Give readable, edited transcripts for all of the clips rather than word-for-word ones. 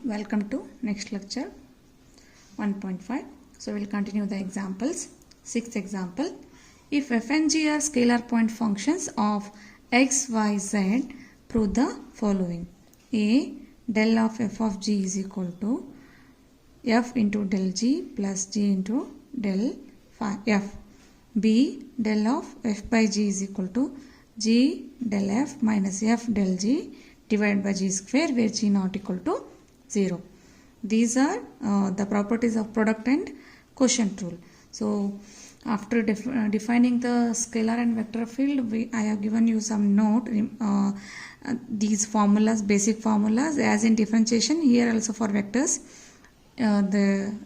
Welcome to next lecture 1.5. So we'll continue the examples. Sixth example. If f and g are scalar point functions of x, y, z, prove the following. A. Del of f of g is equal to f into del g plus g into del f. B. Del of f by g is equal to g del f minus f del g divided by g square, where g not equal to 0. These are the properties of product and quotient rule. So after defining the scalar and vector field, I have given you some note. These formulas, basic formulas, as in differentiation, here also for vectors,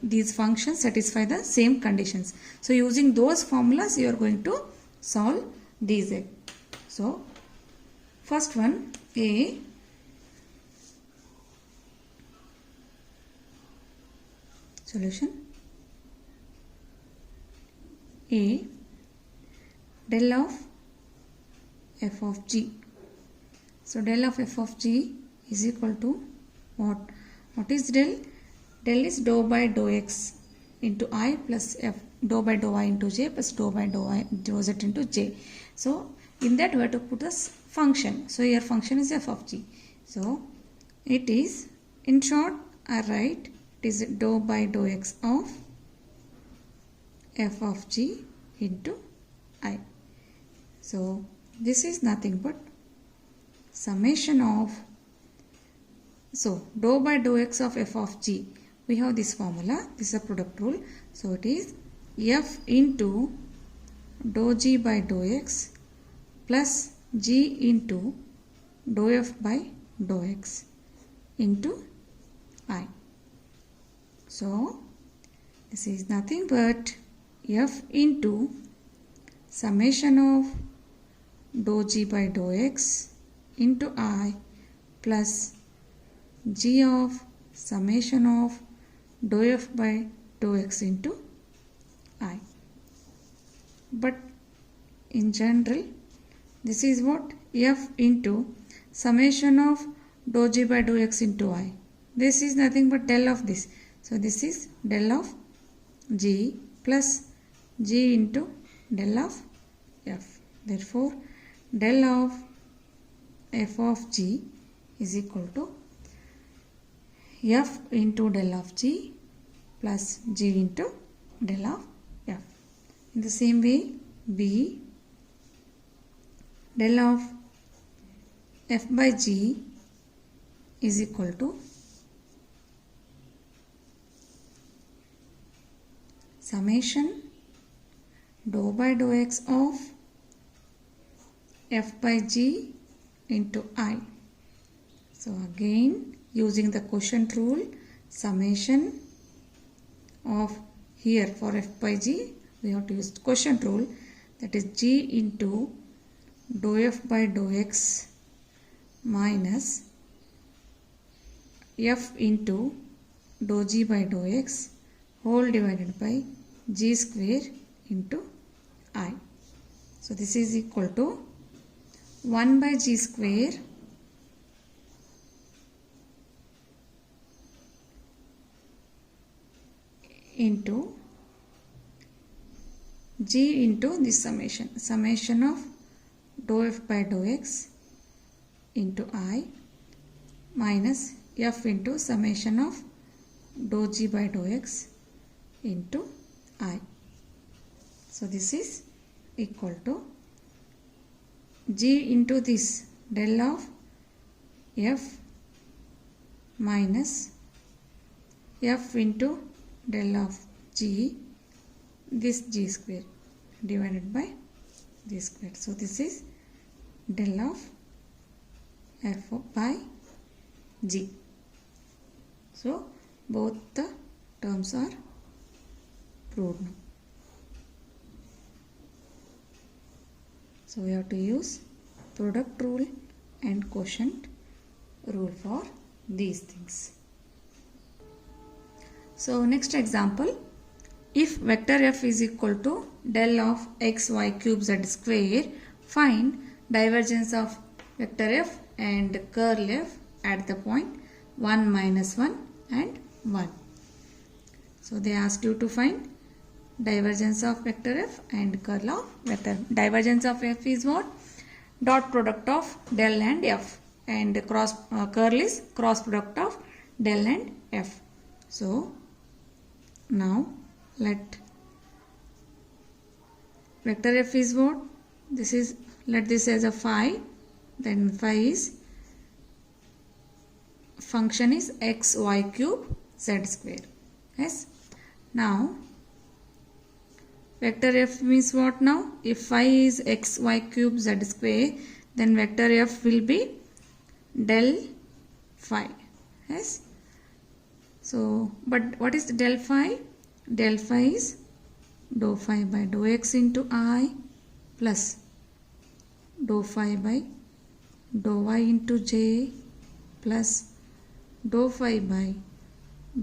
these functions satisfy the same conditions. So using those formulas, you are going to solve these. So first one, A. Solution. A. Del of f of g. So del of f of g is equal to what? What is del? Del is dou by dou x into I plus f, dou by dou I into j plus dou by dou z into j. So in that we have to put this function. So here function is f of g. So it is, in short, I write it is dou by dou x of f of g into I. So this is nothing but summation of, so dou by dou x of f of g. We have this formula, this is a product rule. So it is f into dou g by dou x plus g into dou f by dou x into I. So this is nothing but f into summation of dou g by dou x into I plus g of summation of dou f by dou x into I. But in general, this is what? F into summation of dou g by dou x into I. This is nothing but del of this. So this is del of g plus g into del of f. Therefore, del of f of g is equal to f into del of g plus g into del of f. In the same way, b. Del of f by g is equal to summation dou by dou x of f by g into I. So again, using the quotient rule, summation of, here for f by g, we have to use quotient rule, that is g into dou f by dou x minus f into dou g by dou x whole divided by g square into I. So this is equal to 1 by g square into g into this summation of dou f by dou x into I minus f into summation of dou g by dou x into I. So this is equal to g into this del of f minus f into del of g, this g square divided by g square. So this is del of f by g. So both the terms are proved now. So we have to use product rule and quotient rule for these things. So next example, if vector f is equal to del of x y cube z square, find divergence of vector f and curl f at the point 1 minus 1 and 1. So they ask you to find divergence of vector f and curl of vector. Divergence of f is what? Dot product of del and f, and curl is cross product of del and f. So now let vector f is what? This is, let this as a phi, then phi is, function is x y cube z square. Yes. Now vector f means what now? If phi is x y cube z square, then vector f will be del phi. Yes. So, but what is del phi? Del phi is dou phi by dou x into I plus dou phi by dou y into j plus dou phi by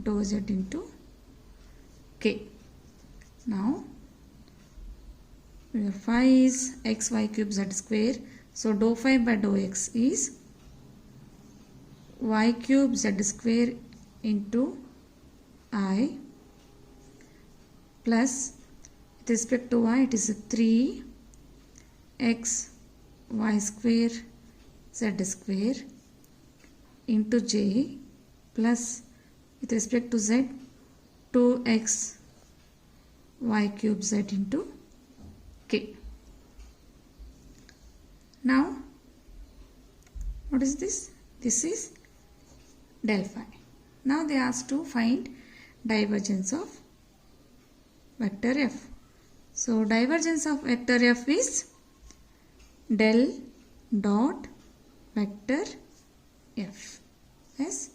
dou z into k. Now where phi is x y cube z square, so dou phi by dou x is y cube z square into I plus, with respect to y, it is 3 x y square z square into j plus, with respect to z, 2x y cube z into k. Now what is this? This is del phi. Now they ask to find divergence of vector f. So divergence of vector f is del dot vector f. Yes.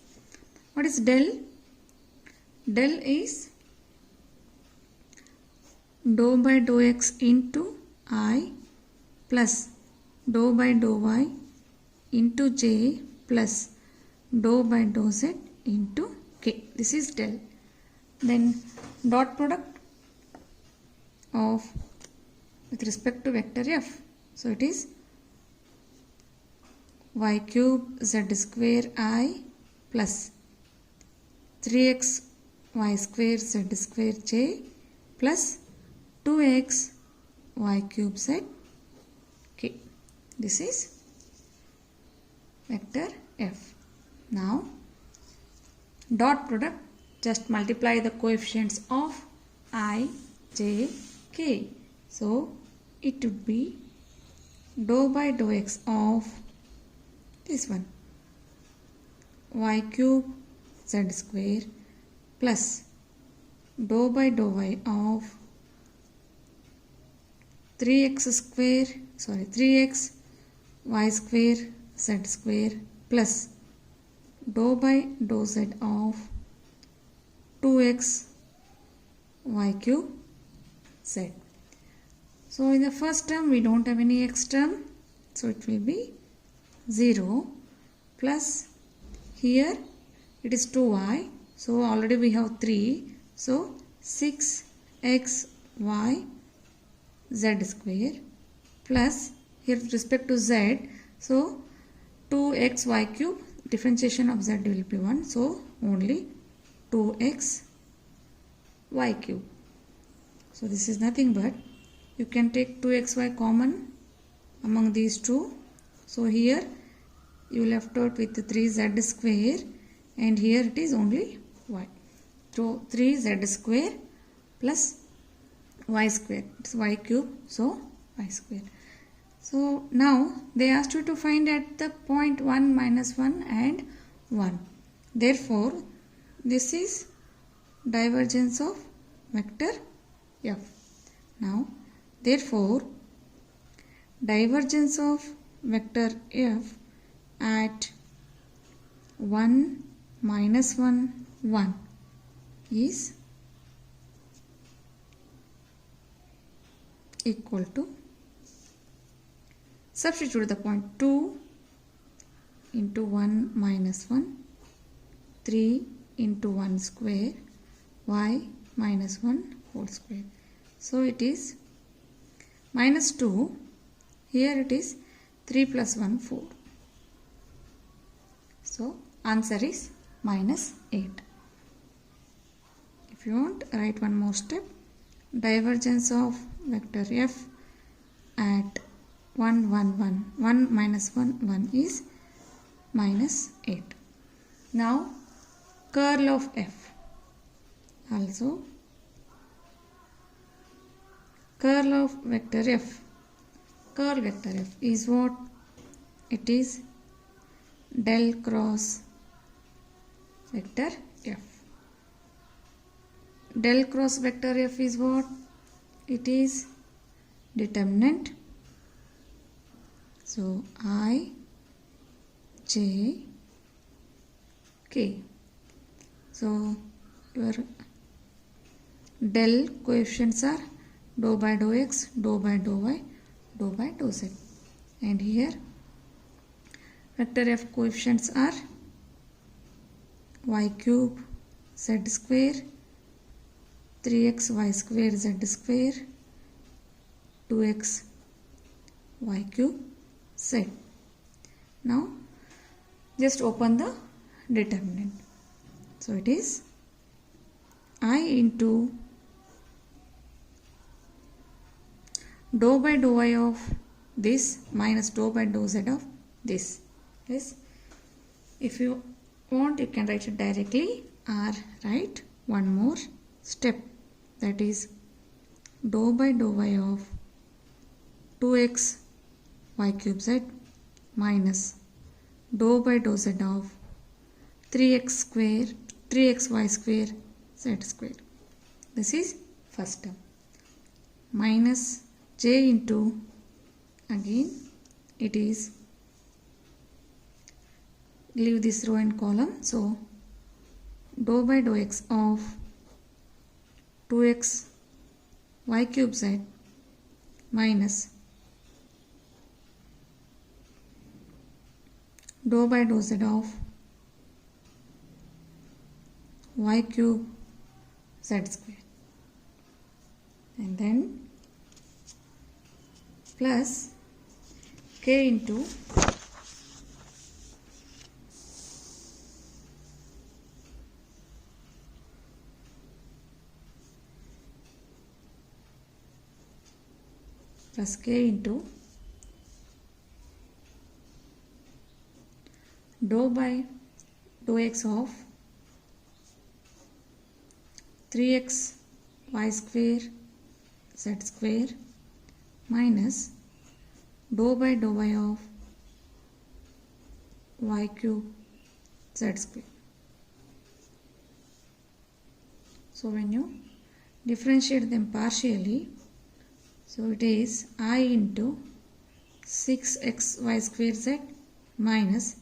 What is del? Del is dou by dou x into I plus dou by dou y into j plus dou by dou z into k. This is del. Then dot product of with respect to vector f. So it is y cube z square I plus 3x y square z square j plus 2x y cube z k. This is vector f. Now dot product, just multiply the coefficients of I, j, k. So it would be dou by dou x of this one y cube z square plus dou by dou y of 3x y square z square plus dou by dou z of 2x y cube z. So in the first term we don't have any x term, so it will be 0 plus here it is 2y, so already we have 3, so 6x y z square plus here with respect to z, so 2x y cube, differentiation of z will be 1, so only 2x y cube. So this is nothing but, you can take 2xy common among these two. So here you left out with 3z square and here it is only y. So 3z square plus y square, it's y cube, so y square. So now they asked you to find at the point 1 minus 1 and 1. Therefore this is divergence of vector f. Now therefore divergence of vector f at 1 minus 1 1 is equal to, substitute the point 2 into 1 minus 1, 3 into 1 square, y minus 1 whole square. So it is minus 2, here it is 3 plus 1 4. So answer is minus 8. If you want, write one more step. Divergence of vector f at 1, 1, 1, 1 minus 1, 1 is minus 8. Now, curl of f. Also, curl of vector f. Curl vector f is what? It is del cross vector f. Del cross vector f is what? It is determinant. So, I, j, k. So, your del coefficients are dou by dou x, dou by dou y, dou by dou z. And here vector f coefficients are y cube z square, 3x y square z square, 2x y cube z. Now just open the determinant. So it is I into dou by dou y of this minus dou by dou z of this. Yes. If you want, you can write it directly or write one more step, that is dou by dou y of 2x y cube z minus dou by dou z of 3x y square z square. This is first term. Minus j into, again it is, leave this row and column. So dou by dou x of 2x y cube z minus dou by dou z of y cube z square, and then plus k into dou by dou x of 3x y square z square minus dou by dou y of y cube z square. So when you differentiate them partially, so it is I into 6x y square z minus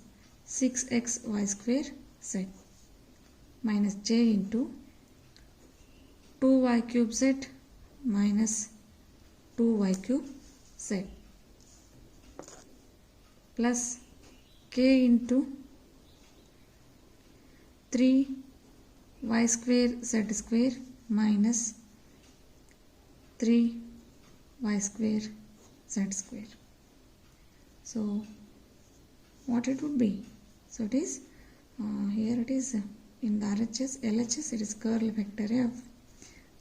6x y square z minus j into 2y cube z minus 2y cube z plus k into 3y square z square minus 3y square z square. So what it would be? So it is here it is in the RHS, LHS it is curl vector f.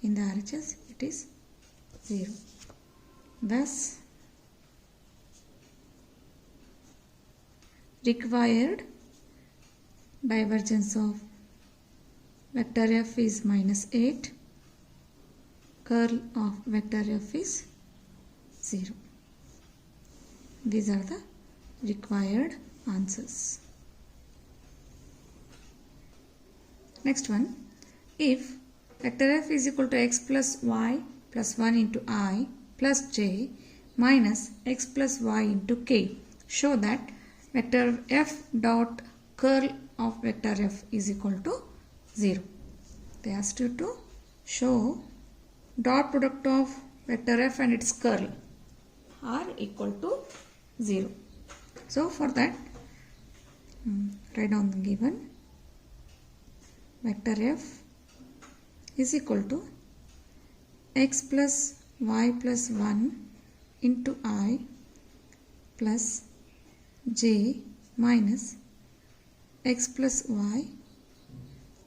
In the RHS it is 0. Thus required divergence of vector f is minus 8, curl of vector f is 0. These are the required answers. Next one, if vector f is equal to x plus y plus 1 into I plus j minus x plus y into k, show that vector f dot curl of vector f is equal to 0. They asked you to show dot product of vector f and its curl are equal to 0. So for that, write down the given. Vector f is equal to x plus y plus 1 into I plus j minus x plus y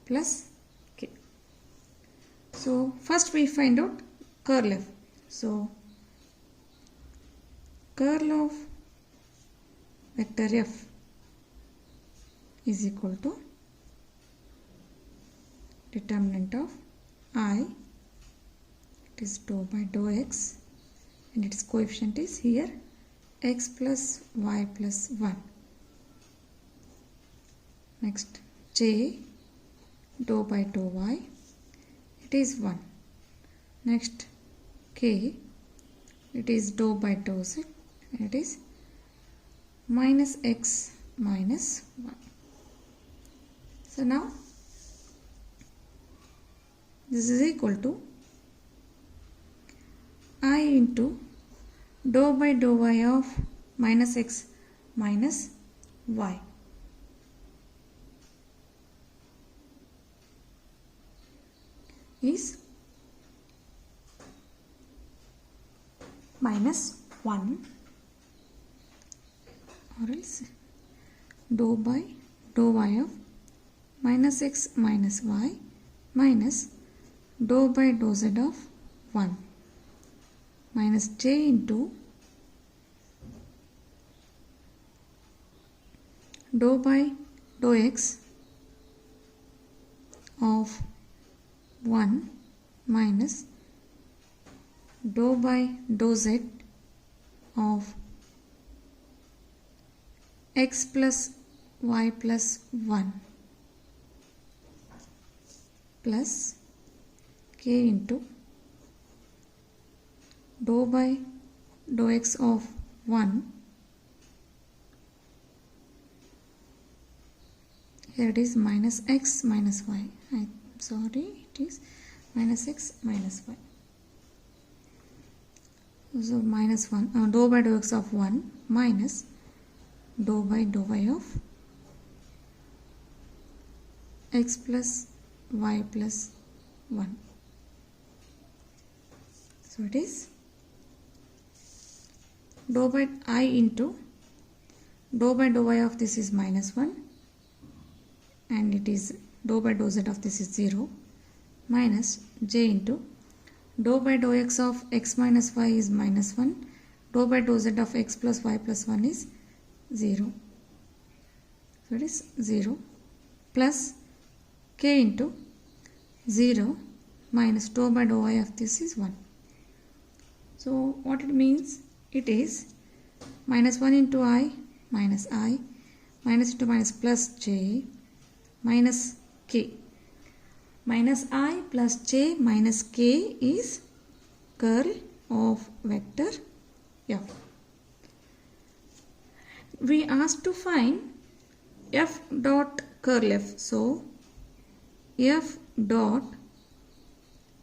plus k. So first we find out curl f. So curl of vector f is equal to determinant of I, it is dou by dou x, and its coefficient is here x plus y plus 1. Next j dou by dou y, it is 1. Next k, it is dou by dou z, and it is minus x minus 1. So now this is equal to I into dou by dou y of minus x minus y. Is minus 1 or else dou by dou y of minus x minus y minus dou by dou z of 1 minus j into dou by dou x of 1 minus dou by dou z of x plus y plus 1 plus k into dou by dou x of 1, here it is minus x minus y, it is minus x minus y. So minus 1 dou by dou x of 1 minus dou by dou y of x plus y plus 1. So it is dou by I into dou by dou y of this is minus 1 and it is dou by dou z of this is 0 minus j into dou by dou x of x minus y is minus 1, dou by dou z of x plus y plus 1 is 0. So it is 0 plus k into 0 minus dou by dou y of this is 1. So what it means? It is minus 1 into I minus into minus plus j minus k. Minus I plus j minus k is curl of vector f. We asked to find f dot curl f. So f dot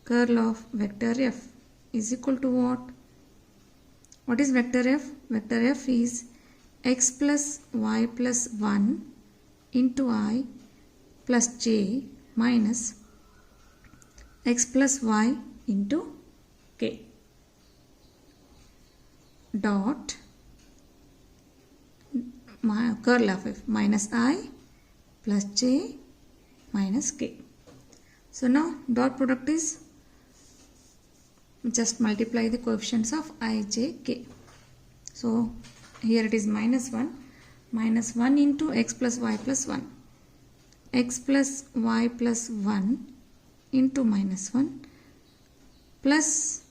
curl of vector f is equal to what? What is vector f? Vector f is x plus y plus 1 into I plus j minus x plus y into k dot curl of f minus I plus j minus k. So now dot product is just multiply the coefficients of I, j, k. So here it is minus 1 into x plus y plus 1, x plus y plus 1 into minus 1 plus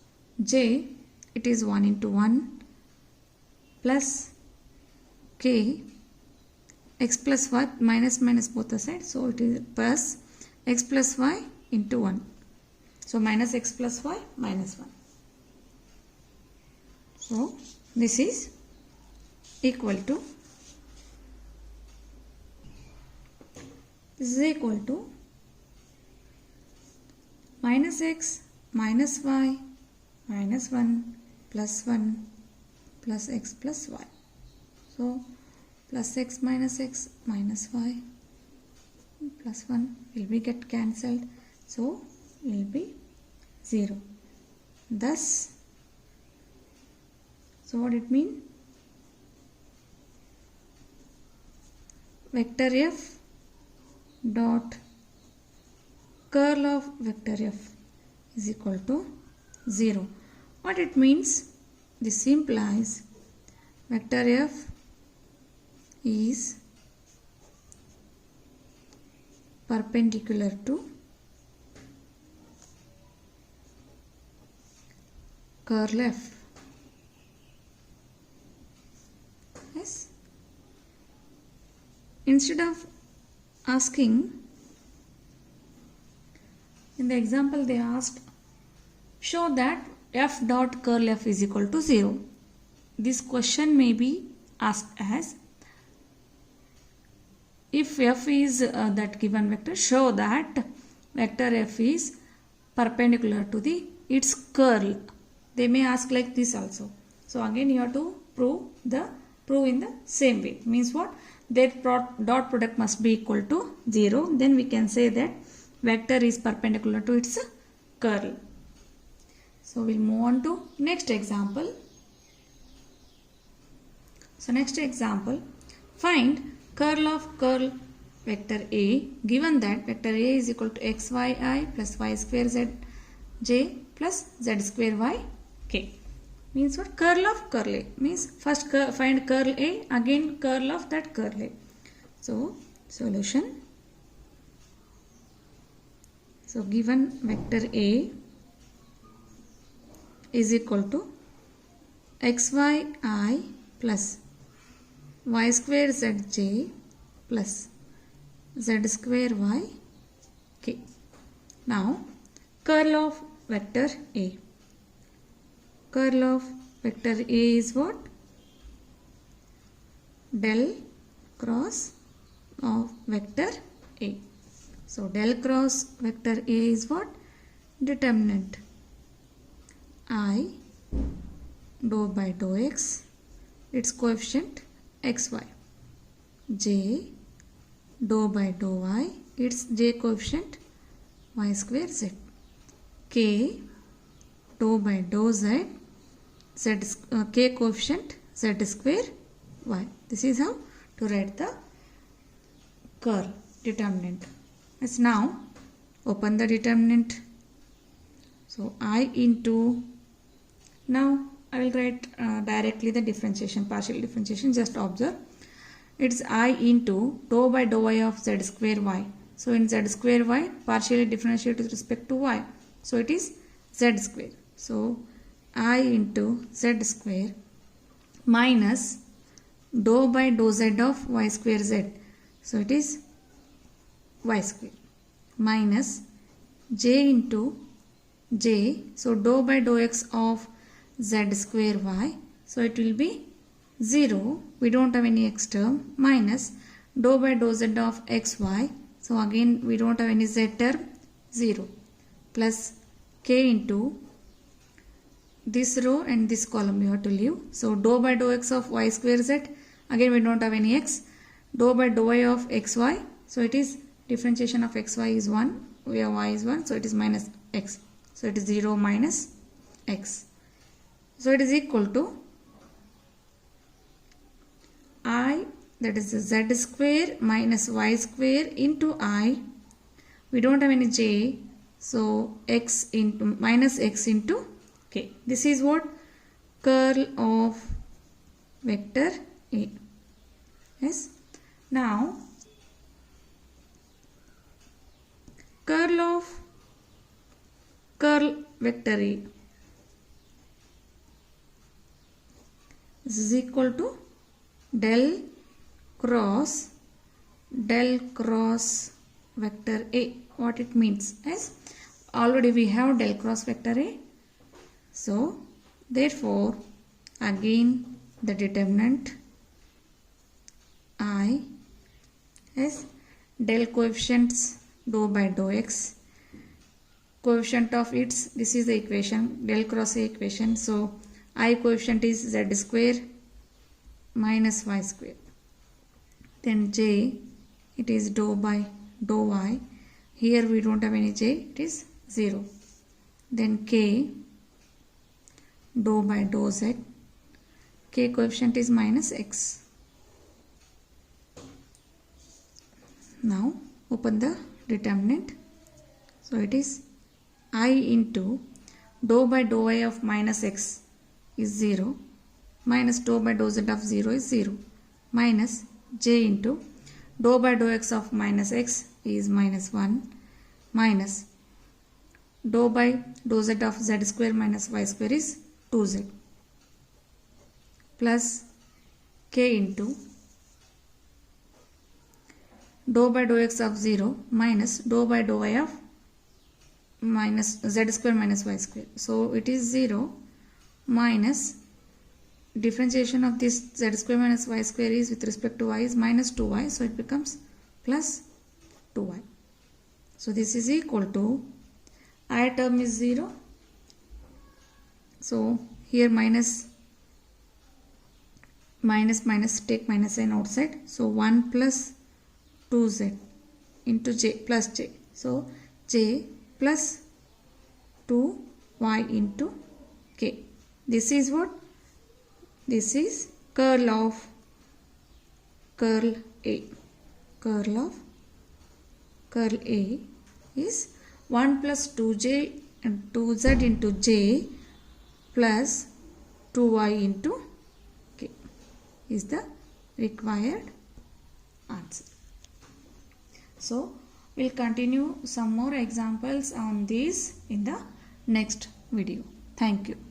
j, it is 1 into 1 plus k, x plus y minus both the sides, so it is plus x plus y into 1. So minus x plus y minus 1. So this is equal to minus x minus y minus 1 plus x plus y. So plus x minus y plus 1 will be get cancelled. So will be 0. Thus, so what it mean? Vector f dot curl of vector f is equal to 0. What it means? This implies vector f is perpendicular to curl f. Yes. Instead of asking, in the example they asked, show that f dot curl f is equal to 0. This question may be asked as, if f is that given vector, show that vector f is perpendicular to its curl. They may ask like this also. So again you have to prove in the same way. Means what? Their dot product must be equal to 0. Then we can say that vector is perpendicular to its curl. So we'll move on to next example. So next example, find curl of curl vector A, given that vector A is equal to xyi plus y square zj plus z square y k. Means what? Curl of curl A. Means first find curl A, again curl of that curl A. So solution. So given vector A is equal to xyi plus y square zj plus z square y k. Now curl of vector A. Curl of vector A is what? Del cross of vector A. So del cross vector A is what? Determinant I dou by dou x, its coefficient xy, j dou by dou y, its j coefficient y square z, k dou by dou z, k coefficient z square y. This is how to write the curl determinant. Let's now open the determinant. So I into, now I will write directly the differentiation, partial differentiation. Just observe, it's I into dou by dou y of z square y. So in z square y, partially differentiate with respect to y. So it is z square. So I into z square minus dou by dou z of y square z. So it is y square minus j into j. So dou by dou x of z square y. So it will be 0. We don't have any x term, minus dou by dou z of xy. So again we don't have any z term, 0, plus k into this row and this column you have to leave. So dou by dou x of y square z, again we don't have any x, dou by dou y of xy. So it is differentiation of xy is 1, where y is 1, so it is minus x. So it is 0 minus x. So it is equal to I, that is z square minus y square into I. We don't have any j, so x into minus x into k. This is what? Curl of vector A. Yes. Now curl of curl vector A. This is equal to del cross vector A. What it means is, already we have del cross vector A. So therefore again the determinant I is del coefficients dou by dou x, coefficient of its, this is the equation, del cross A equation. So I coefficient is z square minus y square. Then j, it is dou by dou y. Here we don't have any j, it is 0. Then k dou by dou z, k coefficient is minus x. Now open the determinant. So it is I into dou by dou I of minus x is 0 minus dou by dou z of 0 is 0 minus j into dou by dou x of minus x is minus 1 minus dou by dou z of z square minus y square is 2z plus k into dou by dou x of 0 minus dou by dou y of minus z square minus y square. So it is 0 minus differentiation of this z square minus y square is with respect to y is minus 2y. So it becomes plus 2y. So this is equal to I term is 0. So here minus take minus sign outside. So 1 plus 2z into j plus j. So j plus 2y into k. This is what? This is curl of curl A. Curl of curl A is 1 plus 2j and 2z into j plus 2y into k is the required answer. So we'll continue some more examples on these in the next video. Thank you.